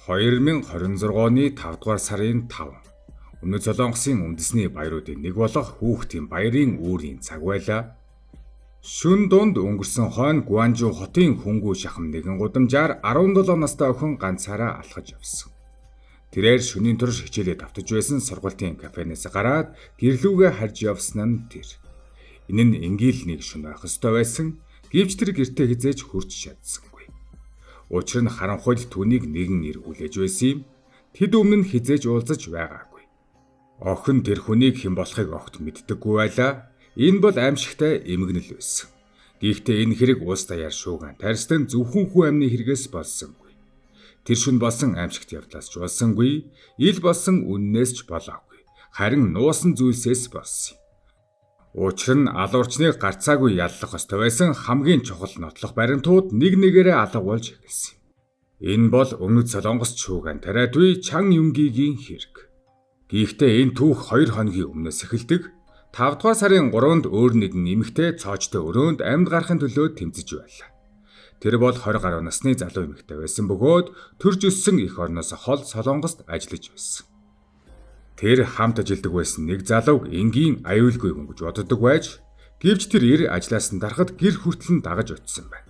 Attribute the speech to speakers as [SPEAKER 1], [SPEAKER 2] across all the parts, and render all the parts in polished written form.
[SPEAKER 1] 2026 оны 5 дугаар сарын 5. Өмнөд Солонгосын үндэсний баяруудын нэг болох Хүүхдийн баярын үүрийн цаг байлаа. Шөнө дунд өнгөрсөн хойно Гуанжу хотын хөнгүү шахам нэгэн гудамжаар 17 настай охин ганцаараа алхаж явсан. Тэрээр шөнийн турш хичээлээ давтаж байсан сургуулийн кафенээс гараад гэрлүүгээ харж явсан нь тэр. Энэ нь ингээл нэг шөнө байх ёстой байсан. Гэвч тэр гэртээ хизээж хурж чадсангүй. Учир нь харанхуйд түүнийг нэгэн ир хүлээж байсан юм. Тэд өмнө нь хизээж уулзаж байгаагүй. Охин тэр хүнийг хэн болохыг огт мэддэггүй байлаа. Энэ бол аимшигтай эмгэнэл байсан. Гэхдээ энэ хэрэг уус даяар шууган тарьстан зөвхөн хүү амны хэрэгээс болсонгүй. Тэр шүн болсон аимшигт явдлаас ч болсонгүй, ил болсон үннээс ч болоогүй. Харин нуусан зүйлсээс болсон юм. Учир нь алуурчныг гарцаагүй яллах ёстой байсан хамгийн чухал нотлох баримтууд нэг нэгээрээ алга болж эхэлсэн юм. Энэ бол Өмнөд Солонгос шууган тариадгүй Чан Юнгигийн хэрэг. Гэхдээ энэ түүх 2 хоногийн өмнөөс эхэлдэг. 5 дугаар сарын 3-нд өөр нэгэн эмэгтэй цоочтой өрөөнд амьд гарахын төлөө тэмцэж байлаа. Тэр бол 20 гаруй насны залуу эмэгтэй байсан бөгөөд төрж өссөн эх орноос хол Солонгост ажиллаж байсан. Тэр хамт ажилладаг байсан нэг залууг энгийн аюулгүй хүн гэж боддог байж, гэвч тэр ир ажлаас нь дарахад гэр хүртэл нь дагаж очсон байна.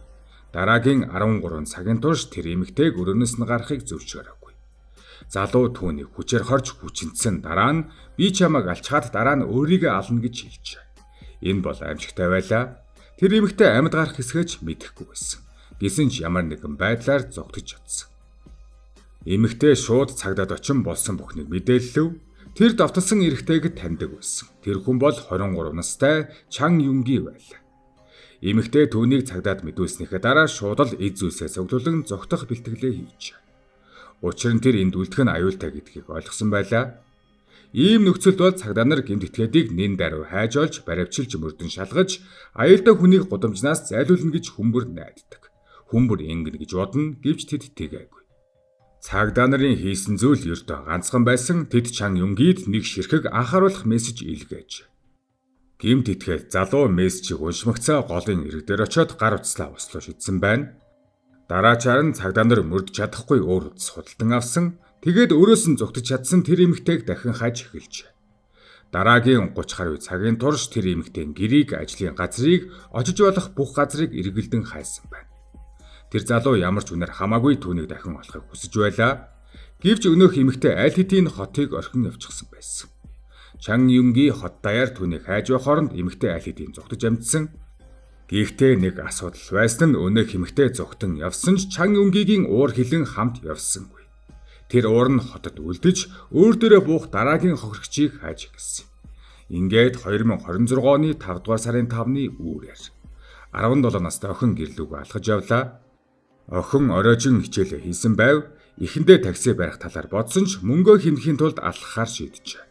[SPEAKER 1] Дараагийн 13 цагийн турш тэр эмэгтэйг өрөөнөөс нь гарахыг зөвшөөрөөгүй. Залуу түүнийг хүчээр хорж хүчинцэн дараа нь би чамайг алчгаад дараа нь өөрийгөө ална гэж хэлжээ. Энэ бол аимшигтай байлаа. Тэр эмэгтэй амьд гарах хэсгэж мэдэхгүй байсан. Гэсэн ч ямар нэгэн байдлаар зогтож чадсан. Эмэгтэй шууд цагдаад очин болсон бүхнийг мэдээллэв. Тэр давталсан эрэгтэйг таньдаг байсан. Тэр хүн бол 23 настай Чан Юнги байлаа. Эмэгтэй түүнийг цагдаад мэдүүлснийхээ дараа шууд л эд зүйлсээ цуглуулан зогтох бэлтгэлээ хийжээ. Учир нь тэр энд үлдэх нь аюултай гэдгийг ойлгосон байлаа. Ийм нөхцөлд бол цагдаа нар гэмт этгээдийг нэн даруй хайж олж баривчилж мөрдөн шалгаж аюултай хүнийг гудамжнаас зайлуулна гэж хүмбэр найддаг. Хүмбэр ингэн гэж бодно гэвч тэд тэгээгүй. Цагдаа нарын хийсэн зүйл ердөө ганцхан байсан. Тэд Чан Юнгид нэг ширхэг анхааруулах мессеж илгээж. Гэмт этгээд залуу мессежийг уншмагцаа голын ирэг дээр очиод гар утслаа услуу шидсэн байна. Дараачаар нь цагдаа нар мөрдөж чадахгүй өөр утас худалдан авсан. Тэгээд өрөөс нь зугтаж чадсан тэр эмэгтэйг дахин хаж эхэлжээ. Дараагийн 30 гаруй цагийн турш тэр эмэгтэй гэрийг ажлын газрыг очиж болох бүх газрыг эргэлдэн хайсан байна. Тэр залуу ямар ч үнээр хамаагүй түүнийг дахин олохыг хүсэж байлаа. Гэвч өнөөх эмэгтэй аль хэдийн хотыг орхин явчихсан байсан. Чан Юнги хот даяар түүнийг хайж байх хооронд эмэгтэй аль хэдийн зугтаж амжсан. Гэхдээ нэг асуудал байсан нь өнөөх эмэгтэй зугтан явсан ч Чан Юнгигийн уур хилэн хамт явсангүй. Тэр уур нь хотод үлдэж өөр дээрээ буух дараагийн хохирогчийг хайж эхэлсэн. Ингээд 2026 оны 5 дугаар сарын 5-ны үүрээр 17 настай охин гэрлүүгөө алхаж явлаа. Охин оройжин хичээлээ хийсэн байв. Эхэндээ такси барих талаар бодсон ч мөнгөө хэмнэхийн тулд алхахаар шийджээ.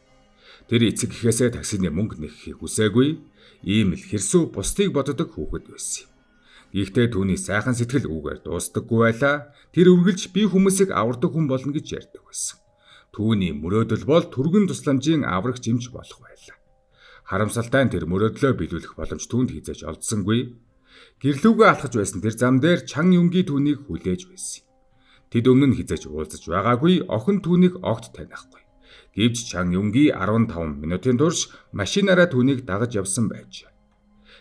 [SPEAKER 1] Тэр эцэг эхээсээ таксины мөнгө нэхэхийг хүсээгүй. Ийм л хэрсүү бусдыг боддог хүүхэд байсан юм. Гэхдээ түүний сайхан сэтгэл үүгээр дуустдаггүй байлаа. Тэр үргэлж би хүмүүсийг авардаг хүн болно гэж ярьдаг байсан. Түүний мөрөөдөл бол түргэн тусламжийн аврагч эмч болох байлаа. Харамсалтай нь тэр мөрөөдлөө биелүүлэх боломж түүнд хизээж олдсонгүй. Гэрлүүгээ алхаж байсан тэр зам дээр Чан Юнги түүнийг хүлээж байсан. Тэд өмнө нь хизээж уулзаж байгаагүй, охин түүнийг огт танихгүй. Гэвч Чан Юнги 15 минутын турш машинаараа түүнийг дагаж явсан байж.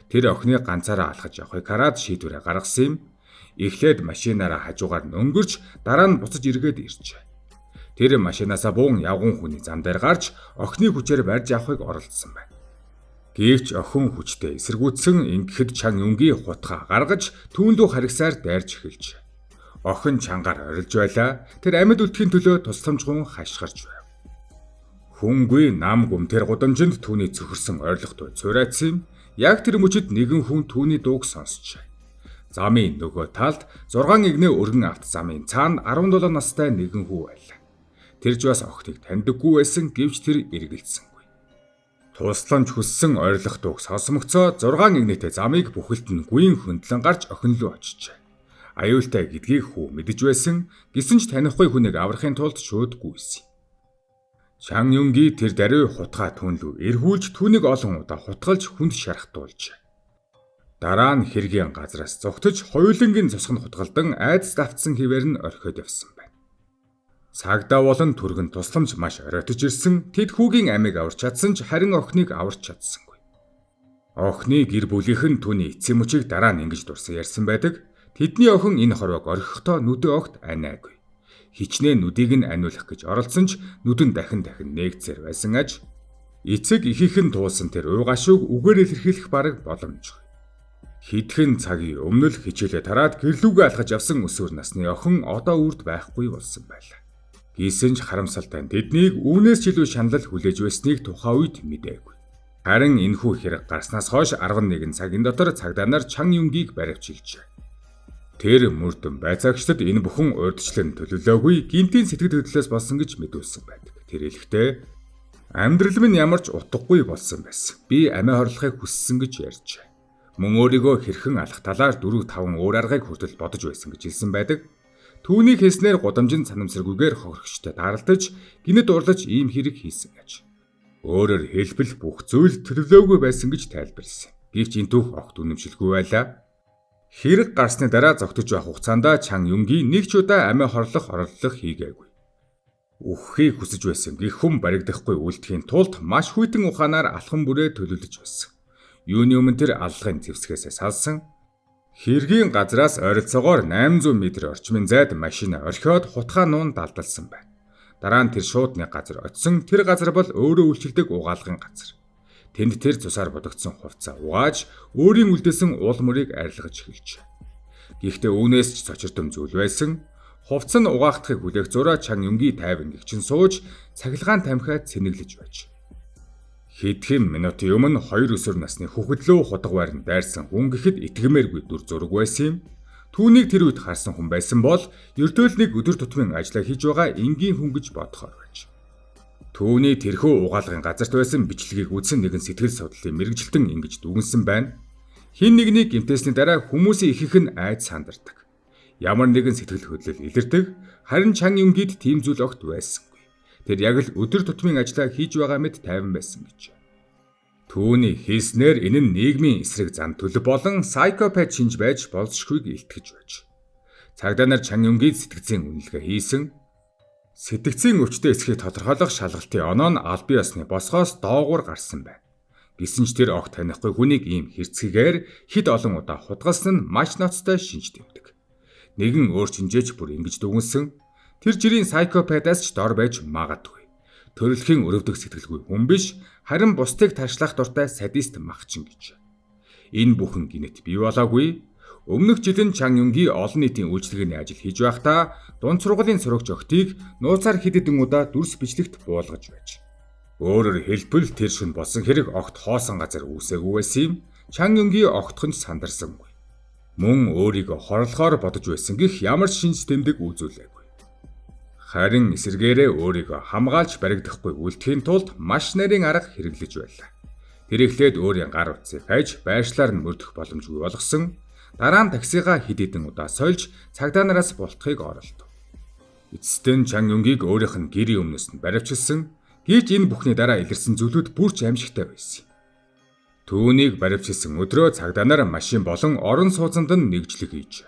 [SPEAKER 1] Тэр охиныг ганцаараа алхаж явахыг хараад шийдвэрээ гаргасан юм. Эхлээд машинаараа хажуугаар нь өнгөрч дараа нь буцаж эргээд иржээ. Тэр машинаасаа буун явган хүний зам дээр гарч охины хүчээр барьж авахыг оролдсон байна. Гэвч охин хүчтэй эсэргүүцсэн ингэхэд Чан Юнги хутгаа гаргаж түүнлүү харгасаар дайрч эхэлжээ. Охин чангаар орилж байлаа. Тэр амьд үлдэхийн төлөө тусламжгүй хашгирч байв. Хүнгүй нам гүмтэр гудамжинд түүний цөхөрсөн ойрлоготой цуурайцсан юм. Яг тэр мөчид нэгэн хүн түүний дууг сонсчээ. Замын нөгөө талд 6 игнээ өргөн авт замын цаана 17 настай нэгэн хүү байлаа. Тэр ч бас охиныг таньдаггүй байсан гэвч тэр эргэлзсэнгүй. Тусламж хүссэн ойрлох дууг сонсмогцоо 6 игнэтэй замыг бүхэлд нь гүйн хөндлөн гарч охин руу очижээ. Аюултай гэдгийг хүү мэдэж байсан. Гэсэн ч танихгүй хүнийг аврахын тулд шууд гүйсэн. Чан Юнги тэр даруй хутгаа түнлүү эргүүлж түүнийг олон удаа хутгалж хүнд шархтуулж. Дараа нь хэргийн газраас зогтож хоёулангийн цусганд хутгалдан айдас давтсан хിവэр нь орхиод явсан байна. Цагдаа болон түргэн тусламж маш оройтож ирсэн. Тэд хүүгийн амийг аварч чадсан ч харин охиныг аварч чадсангүй. Охины гэр бүлийнх нь түүний эцсийн мөчийг дараа нь ингэж дурсан ярьсан байдаг. Тэдний охин энэ хорвоог орхихдоо нүдэ огт аниагүй. Хичнээн нүдийг нь аниулах гэж оролцсон ч нүдэн дахин нээгцээр байсан аж. Эцэг ихийнх нь туулсан тэр уйгашууг үгээр илэрхийлэх бараг боломжгүй. Хэдхэн цагийн өмнө л хичээлээ тараад гэрлүүгээ алхаж явсан өсвөр насны охин одоо үрд байхгүй болсон байлаа. Гисэн ч харамсалтай тэднийг үүнээс ч илүү шаналл хүлээж байсныг тухайн үед мэдээгүй. Харин энэхүү хэрэг гарснаас хойш 11 цагийн дотор цагдаа нар Чан Юнгийг баривчилжээ. Тэр мөрдөн байцаагчдад энэ бүхэн урьдчилан төлөвлөөгүй гинтийн сэтгэл хөдлөлөөс болсон гэж мэдүүлсэн байдаг. Тэр хэлэхдээ амьдрал минь ямар ч утгагүй болсон байсан. Би амиа хорлохыг хүссэн гэж ярьжээ. Мөн өөрийгөө хэрхэн алах талаар 4-5 өөр аргыг хүртэл бодож байсан гэж хэлсэн байдаг. Түүнийг хэлснээр гудамжинд санамсаргүйгээр хохирогчтой даралдаж гинэд урлаж ийм хэрэг хийсэн гэж. Өөрөөр хэлбэл бүх зүйл төлөвлөөгүй байсан гэж тайлбарласан. Гэвч энэ түүх огт үнэмшилгүй байлаа. Хэрэг гарсны дараа зогтож байх хугацаанд Чан Юнгийн нэг ч удаа амиа хорлох оролдлого хийгээгүй. Үххийг хүсэж байсан гэх хүм баригдахгүй үлдэхийн тулд маш хүйтэн ухаанаар алхам бүрээ төлөвлөж байсан. Юуны өмнө тэр аллагын зэвсгээс салсан. Хэргийн газраас ойролцоогоор 800 м орчмын зайд машин орхиод хутгаа нуун далдалсан байна. Дараа нь тэр шууд нэг газар очисон. Тэр газар бол өөрөө үйлчилдэг угаалгын газар. Тэнд тэр цусаар бодогдсон хувцас угааж өөрийн үлдээсэн уул мөрийг арилгаж эхэлжээ. Гэхдээ үүнээс ч цочирдом зүйл байсан. Хувцас нь угаагдахыг хүлээх зураа Чан Юнгийн тайван гэгчин сууж цахилгаан тамхиад цэнэглэж байж. Хэдхэн минутын өмнө 2 өсвөр насны хүүхэд лөө худаг байранд дайрсан хүн гэхэд итгэмээргүй дүр зураг байсан юм. Түүнийг тэр үед харсан хүн байсан бол ердөөл нэг өдөр тутмын ажиллаа хийж байгаа энгийн хүн гэж бодохоор байж. Түүний тэрхүү угаалгын газарт байсан бичлэгийг үзсэн нэгэн сэтгэл судлалын мэрэгжилтэн ингэж дүгнсэн байна. Хин нэгний гэмтээсний дараа хүмүүсийн ихэнх нь айд сандардаг. Ямар нэгэн сэтгэл хөдлөл илэрдэг. Харин Чан Юнгид тийм зүйл огт байсан. Тэр яг л өдөр тутмын ажиллаа хийж байгаа мэт тайван байсан гэж. Түүний хэлснээр энэ нь нийгмийн эсрэг зан төлөв болон сайкопат шинж байж болзошгүйг илтгэж байж. Цагдаа нар Чан Юнгийн сэтгцийн үнэлгээ хийсэн. Сэтгцийн өвчтөе эсхийг тодорхойлох шалгалтын оноо нь аль бие усны босгоос доогуур гарсан байна. Гэсэн ч тэр огт танихгүй хүнийг ийм хэрцгийгээр хэд олон удаа худгалсан нь маш ноцтой шинж тэмдэг. Нэгэн өөр шинжээч бүр ингэж дүгнсэн. Тэр жирийн сайкопатаас ч дор байж магадгүй. Төрөлхийн өрөвдөх сэтгэлгүй хүн биш, харин бусдыг таршлах дуртай садист махчин гэж. Энэ бүхэн гинэт бий болоогүй. Өмнөх жилийн Чан Юнгийн олон нийтийн үйлчлэгээний ажил хийж байхдаа дунд сургуулийн сурагч охтыг нууцаар хэд хэдэн удаа дүрс бичлэгт буулгаж байж. Өөрөөр хэлбэл тэр шөнө болсон хэрэг огт хоосон газар үүсээгүй байсан юм. Чан Юнгийн огтхон ч сандарсангүй. Мөн өөрийгөө хорлохоор бодож байсан гэх ямар ч шинж тэмдэг үзүүлээгүй. Харин эсэргээрээ өөрийгөө хамгаалж баригдахгүй үлдэхийн тулд маш нарийн арга хэрэглэж байлаа. Тэр эхлээд өөрийн гар утсыг хайж байршлаар нь мөрдөх боломжгүй болгосон. Дараа нь таксигаа хэд хэдэн удаа сольж цагдаа нараас бултахыг оролдов. Эцэстэн Чан Юнгийг өөрийнх нь гэрийн өмнөөс нь баривчилсан. Гэвч энэ бүхний дараа илэрсэн зүйлүүд бүр ч аимшигтай байсан. Түүнийг баривчилсан өдрөө цагдаа нар машин болон орон сууцанд нь нэгжлэг хийж.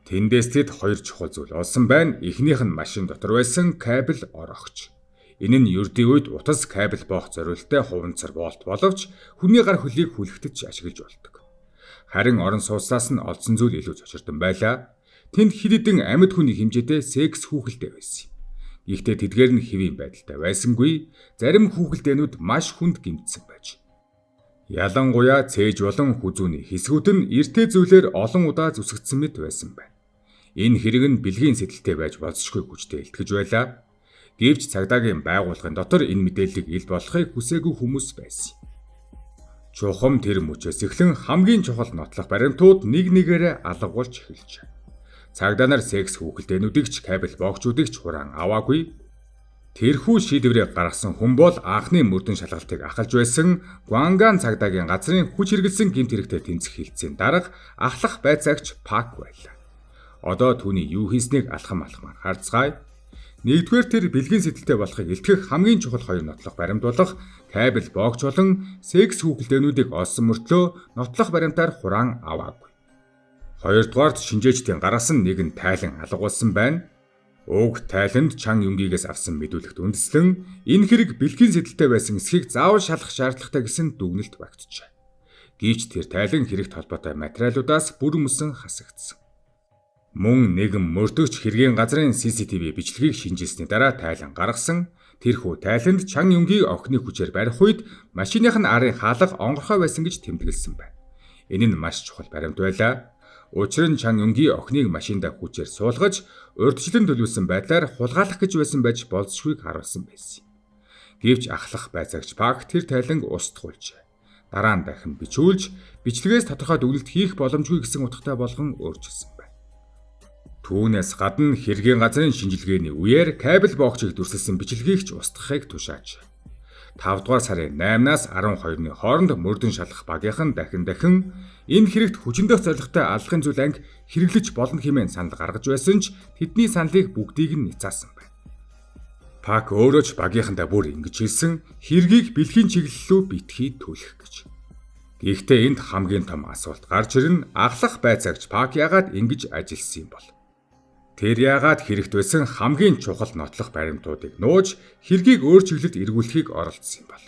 [SPEAKER 1] Тэндээс тэд 2 чухал зүйл олсон байна. Эхнийх нь машин дотор байсан кабель орогч. Энэ нь ердийн үед утас кабель боох зориулттай хуванцар болт боловч хүний гар хөлийг хүлэгтэд ч ашиглаж болдог. Харин орон сууцнаас нь олдсон зүйл илүү цочирдон байлаа. Тэнд хэд хэдэн амьд хүний хэмжээтэй секс хүүхэлдэй байсан. Гэхдээ тэдгээр нь хэвийн байдалтай байсангүй. Зарим хүүхэлдэйнүүд маш хүнд гэмтсэн байж. Ялангуяа цээж болон хүзүүний хэсгүүд нь эртээ зүйлээр олон удаа зүсэгдсэн мэт байсан байна. Энэ хэрэг нь бэлгийн сэтэлтэй байж болзошгүй хүчтэй илтгэж байлаа. Гэвч цагдаагийн байгууллагын дотор энэ мэдээллийг ил болохыг хүсээгүй хүмүүс байсан. Чухам тэр мөчөөс эхлэн хамгийн чухал нотлох баримтууд нэг нэгээрээ алгуулж эхэлжээ. Цагдаа нар секс хүүхэлдэйнүүдийг ч кабель боогчдыг ч хураан аваагүй. Тэрхүү шийдвэрийг гаргасан хүн бол анхны мөрдөн шалгалтыг ахалж байсан Гуанган цагдаагийн газрын хүч хэрэглэсэн гэмт хэрэгтэй тэмцэх хилцээний дарга ахлах байцаагч Пак байлаа. Одоо түүний юу хийснийг алхамаар харцгаая. Нэгдүгээр тэр бэлгийн сэтэлтэй болохыг илтгэх хамгийн чухал 2 нотлох баримт болох кабель боогч болон секс хүүхэлдэйнүүдийг олсон мөртлөө нотлох баримтаар хураан аваагүй. Хоёрдугаард шинжээчдийн гаргасан нэгэн тайлан алгуулсан байна. Уг тайланд Чан Юнгигээс авсан мэдүүлэгт үндэслэн энэ хэрэг бэлгийн сэдэлтэй байсан эсхийг заавал шалах шаардлагатай гэсэн дүгнэлт багтжээ. Гэвч тэр тайлан хэрэгт холбоотой материалуудаас бүр мөсөн хасагдсан. Мөн нэгэн мөрдөгч хэргийн газрын CCTV бичлэгийг шинжилсний дараа тайлан гаргасан. Тэрхүү тайланд Чан Юнгийг охины хүчээр барих үед машиных нь арын хаалга онгорхой байсан гэж тэмдэглэсэн байна. Энэ нь маш чухал баримт байлаа. Учир нь Чан Юнгийн охиныг машиндаа хүчээр суулгаж, урьдчилан төлөвлөсөн байдлаар хулгайлах гэж байсан байж болзошгүйг харуулсан байсан. Гэвч ахлах байцаагч Пак тэр тайланг устгуулжээ. Дараа нь дахин бичүүлж, бичлэгээс тодорхой дүгнэлт хийх боломжгүй гэсэн утгатай болгон өөрчилсөн байна. Түүнээс гадна хэргийн газрын шинжилгээний үеэр кабель боогчийг дүрсэлсэн бичлэгийг ч устгахыг тушааж. 5 дугаар сарын 8-наас 12-ны хооронд мөрдөн шалгах багийнхан дахин энэ хэрэгт хүчиндөх зорилготой албахын зүйл анги хэрэглэж болно хэмээн санал гаргаж байсан ч тэдний саналыг бүгдийг нь няцаасан байна. Пак өөрөө ч багийнхандаа бүр ингэж хэлсэн хэргийг бэлгийн чиглэл рүү битгий түлхэх гэж. Гэхдээ энд хамгийн том асуулт гарч ирнэ ахлах байцаагч Пак яагаад ингэж ажилласан юм бол? Тэр яагаад хэрэгт байсан хамгийн чухал нотлох баримтуудыг нууж хэргийг өөр чиглэлд эргүүлэхийг оролдсон юм бол?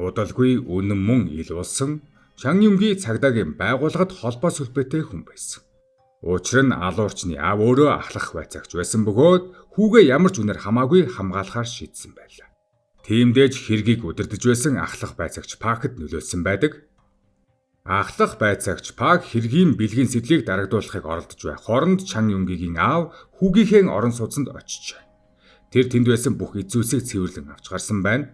[SPEAKER 1] Удалгүй үнэн мөн ил улсан Чан Юнгийн цагдаагийн байгууллагад холбоо сүлбэтэй хүн байсан. Учир нь алуурчны аав өөрөө ахлах байцаагч байсан бөгөөд хүүгээ ямар ч үнээр хамаагүй хамгаалахаар шийдсэн байлаа. Тиймдээж хэргийг удирдах байсан ахлах байцаагч Пакд нөлөөлсөн байдаг. Ахлах байцаагч Пак хэргийн бэлгийн сэдлийг дарагдуулахыг оролдож байх хооронд Чан Юнгийн аав хүүгийнхээ орон сууцанд очижээ. Тэр тэнд байсан бүх эд зүйлсийг цэвэрлэн авч гарсан байна.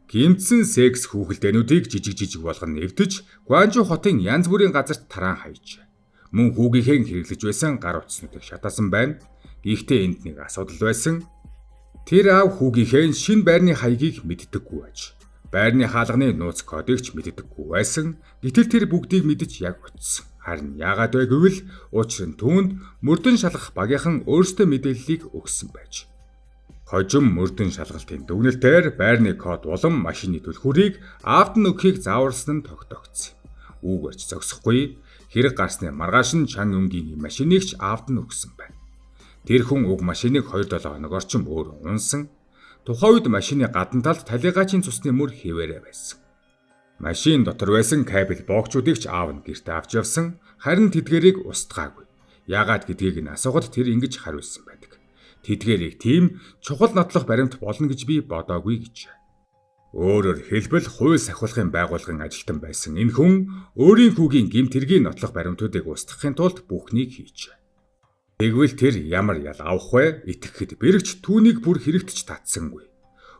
[SPEAKER 1] Гимтсэн секс хүүхэлдээнүүдийг жижиг болгон нэвтэж, Гуанжу хотын янз бүрийн газарт тараан хаяжээ. Мөн хүүгийнхээ хэрэглэж байсан гар утаснуудыг шатаасан байна. Гэхдээ энд нэг асуудал байсан. Тэр аав хүүгийнхээ шинэ байрны хаягийг мэддэггүй байж. Байрны хаалганы нууц кодыг ч мэддэггүй байсан. Гэтэл тэр бүгдийг мэдэж яг утсан. Харин яагаад вэ гэвэл учир нь түүнд мөрдөн шалгах багийнхан өөрсдөө мэдээллийг өгсөн байж. Хожим мөрдөн шалгалтын дүгнэлтээр байрны код болон машины түлхүүрийг аавд нь өгөхийг зааварсан нь тогтоогдсон. Үүгээрч зогсохгүй хэрэг гарсны маргааш нь Чан Юнгийн машиныг ч аавд нь өгсөн байна. Тэр хүн уг машиныг 2-7 хоног орчим өөр унсан. Тухайн үед машины гадна талд талигачийн цусны мөр хэвээрээ байсан. Машин дотор байсан кабель боогчуудыг ч аав нь гэртээ авч явсан. Харин тэдгэрийг устгаагүй. Яагаад гэдгийг нь асуухад тэр ингэж хариулсан байдаг. Тэдгэрийг тийм чухал нотлох баримт болно гэж би бодоогүй гэж. Өөрөөр хэлбэл хууль сахиулахын байгууллагын ажилтан байсан энэ хүн өөрийн хүүгийн гэмт хэргийн нотлох баримтуудыг устгахын тулд бүхнийг хийжээ. Тэгвэл тэр ямар ял авах вэ? Итгэхэд бэрэгч түүнийг бүр хэрэгтж татсангүй.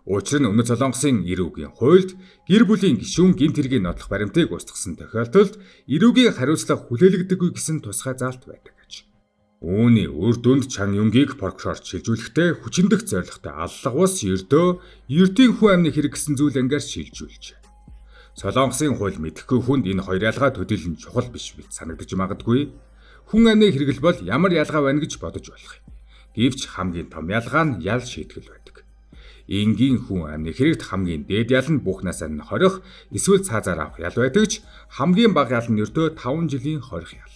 [SPEAKER 1] Учир нь Өмнөд Солонгосын эрүүгийн хуульд гэр бүлийн гишүүн гэмт хэргийн нотлох баримтыг устгасан тохиолдолд эрүүгийн хариуцлага хүлээлгдэггүй гэсэн тусгай заалт байдаг гэж. Үүний үр дүнд Чан Юнгийг прокурор шилжүүлэхдээ хүчиндөх зорилготой аллах ус ердөө ердийн хүн амны хэрэг гэсэн зүйл ангиар шилжүүлжээ. Солонгосын хууль мэдэхгүй хүнд энэ хоёр ялгаа төдийлөн чухал биш мэт санагдаж магадгүй. Хүн амны хэрэгэл бол ямар ялгаа байна гэж бодож болох юм. Гэвч хамгийн том ялгаа нь ял шийтгэл байдаг. Энгийн хүн амны хэрэгт хамгийн дээд ял нь бүх насаар нь хорих эсвэл цаазаар авах ял байдаг ч хамгийн бага ял нь ердөө 5 жилийн хорих ял.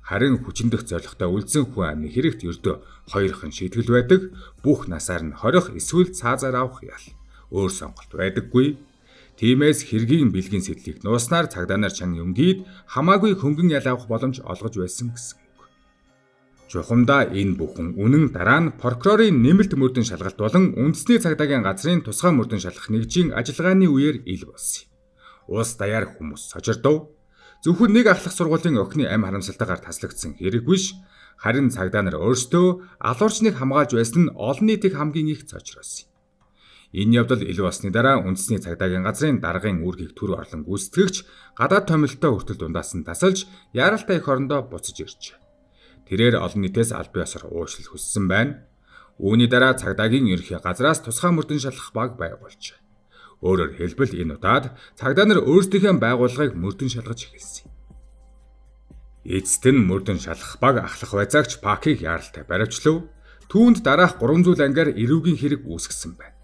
[SPEAKER 1] Харин хүчиндөх зорилготой үлдсэн хүн амны хэрэгт ердөө 2хан шийтгэл байдаг. Бүх насаар нь хорих эсвэл цаазаар авах ял. Өөр сонголт байдаггүй. Тиймээс хэргийн бэлгийн сэдлийг нууснаар цагдаа нар Чан Юнгид хамаагүй хөнгөн ял авах боломж олгож байсан гэсэн үг. Чухамдаа энэ бүхэн үнэн дараа нь прокурорын нэмэлт мөрдөн шалгалт болон үндэсний цагдаагийн газрын тусгай мөрдөн шалгах нэгжийн ажиллагааны үеэр ил болсон юм. Улс даяар хүмүүс сочирдов. Зөвхөн нэг ахлах сургуулийн охины амь харамсалтайгаар таслагдсан хэрэг биш, харин цагдаа нар өөрсдөө алуурчныг хамгаалж байсан нь олон нийтийг хамгийн их цочроос юм. Энэ явдал ил болсны дараа үндэсний цагдаагийн газрын даргын үүргийг төр орлон гүйцэтгэгч гадаад томилолттой хүртэл дундаас нь тасалж яаралтай их орондоо буцаж иржээ. Тэрээр олон нийтээс аль бие осор уучлал хүссэн байна. Үүний дараа цагдаагийн ерхий газраас тусгай мөрдөн шалгах баг байгуулжээ. Өөрөөр хэлбэл энэ удаад цагдаа нар өөрсдийнхөө байгууллагыг мөрдөн шалгаж эхэлсэн. Эцэст нь мөрдөн шалгах баг ахлах байцаагч Пакийг яаралтай баривчлав. Түүнд дараах 3 зүйл ангиар эрүүгийн хэрэг үүсгэсэн байна.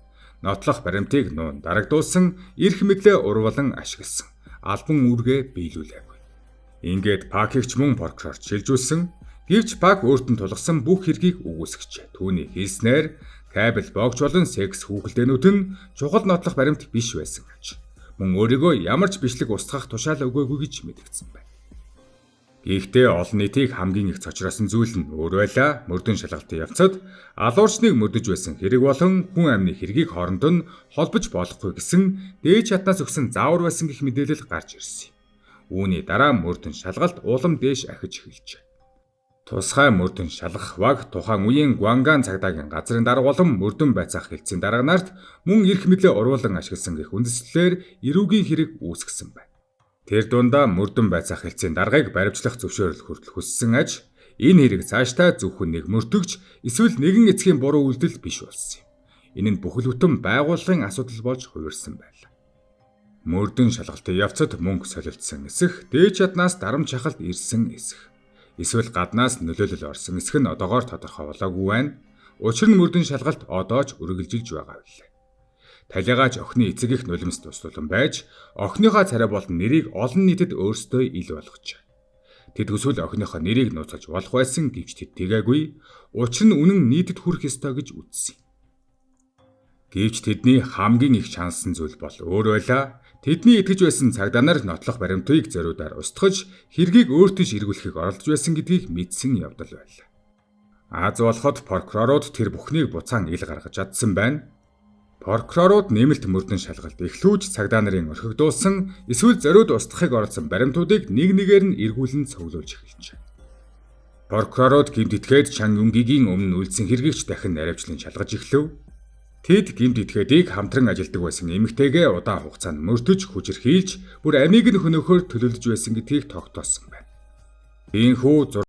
[SPEAKER 1] Нотлох баримтыг нуун дарагдуулсан, эрх мэдлээ урвалан ашигласан, албан үүргээ биелүүлээгүй. Ингээд Пакийг ч мөн прокурор шилжүүлсэн. Гэвч баг өөрт нь тулгсан бүх хэргийг үгүйсгэж. Түүний хэлснээр кабель богч болон секс хүүхэлдээнүүд нь чухал нотлох баримт биш байсан гэж. Мөн өөрийгөө ямар ч бичлэг устгах тушаал өгөөгүй гэж мэдгдсэн байна. Гэхдээ олон нийтийг хамгийн их цочроосон зүйл нь өөр байлаа. Мөрдөн шалгалтын явцад алуурчныг мөрдөж байсан хэрэг болон хүн амны хэргийг хооронд нь холбож болохгүй гэсэн дээд чатнаас өгсөн заавар байсан гэх мэдээлэл гарч ирсэн. Үүний дараа мөрдөн шалгалт улам дээш ахиж эхэлжээ. Тусгай мөрдөн шалгах баг тухайн үеийн Гуанган цагдаагийн газрын дарга болон мөрдөн байцаах хэлтсийн дарга нарт мөн эрх мэдлээ оруулан ашигласан гэх үндэслэлээр эрүүгийн хэрэг үүсгэсэн байна. Тэр дундаа мөрдөн байцаах хэлтсийн даргаыг баривчлах зөвшөөрөл хүртэл хүссэн аж энэ хэрэг цаашдаа зөвхөн нэг мөрдөгч эсвэл нэгэн эцгийн буруу үйлдэл биш болсон юм. Энэ нь бүхэл бүтэн байгууллагын асуудал болж хувирсан байлаа. Мөрдөн шалгалтын явцад мөнгө солилцсон эсэх, дээд чаднаас дарамт шахалт ирсэн эсэх, эсвэл гаднаас нөлөөлөл орсон эсэх нь одоогоор тодорхой болоогүй байна. Учир нь мөрдөн шалгалт одоо ч үргэлжилж байгаа билээ. Талигаач охины эцэг их нулимс туслуулан байж, охиныхоо царай болон нэрийг олон нийтэд өөрсдөө ил болгожээ. Тэд хүсвэл охиныхоо нэрийг нууцлж болох байсан гэвч тэд тгээггүй. Учир нь үнэн нийтэд хүрэх ёстой гэж үзсэн. Гэвч тэдний хамгийн их шаансан зүйл бол өөр байлаа. Тэдний итгэж байсан цагдаа нар нотлох баримтыг зориудаар устгаж, хэргийг өөртөө ширгүүлэхийг оролдож байсан гэдгийг мэдсэн явдал байлаа. Аз болоход прокурорууд тэр бүхнийг буцаан ил гаргаж чадсан байна. Прокурорууд нэмэлт мөрдөн шалгалт эхлүүлж цагдаа нарын орхигдуулсан эсвэл зориуд устгахыг оролцсон баримтуудыг нэг нэгээр нь эргүүлэн цуглуулж эхэлжээ. Прокурорууд гэмт итгээд Чан Юнгийн өмнө үйлдсэн хэргийг ч дахин наривчлан шалгаж эхлэв. Тэд гэмт итгээдийг хамтран ажилдаг байсан эмэгтэйгээ удаан хугацаанд мөрдөж хүчирхийлж, бүр амийг нь хөнөөхөөр төлөвлөж байсан гэдгийг тогтоосон байна. Ийхүү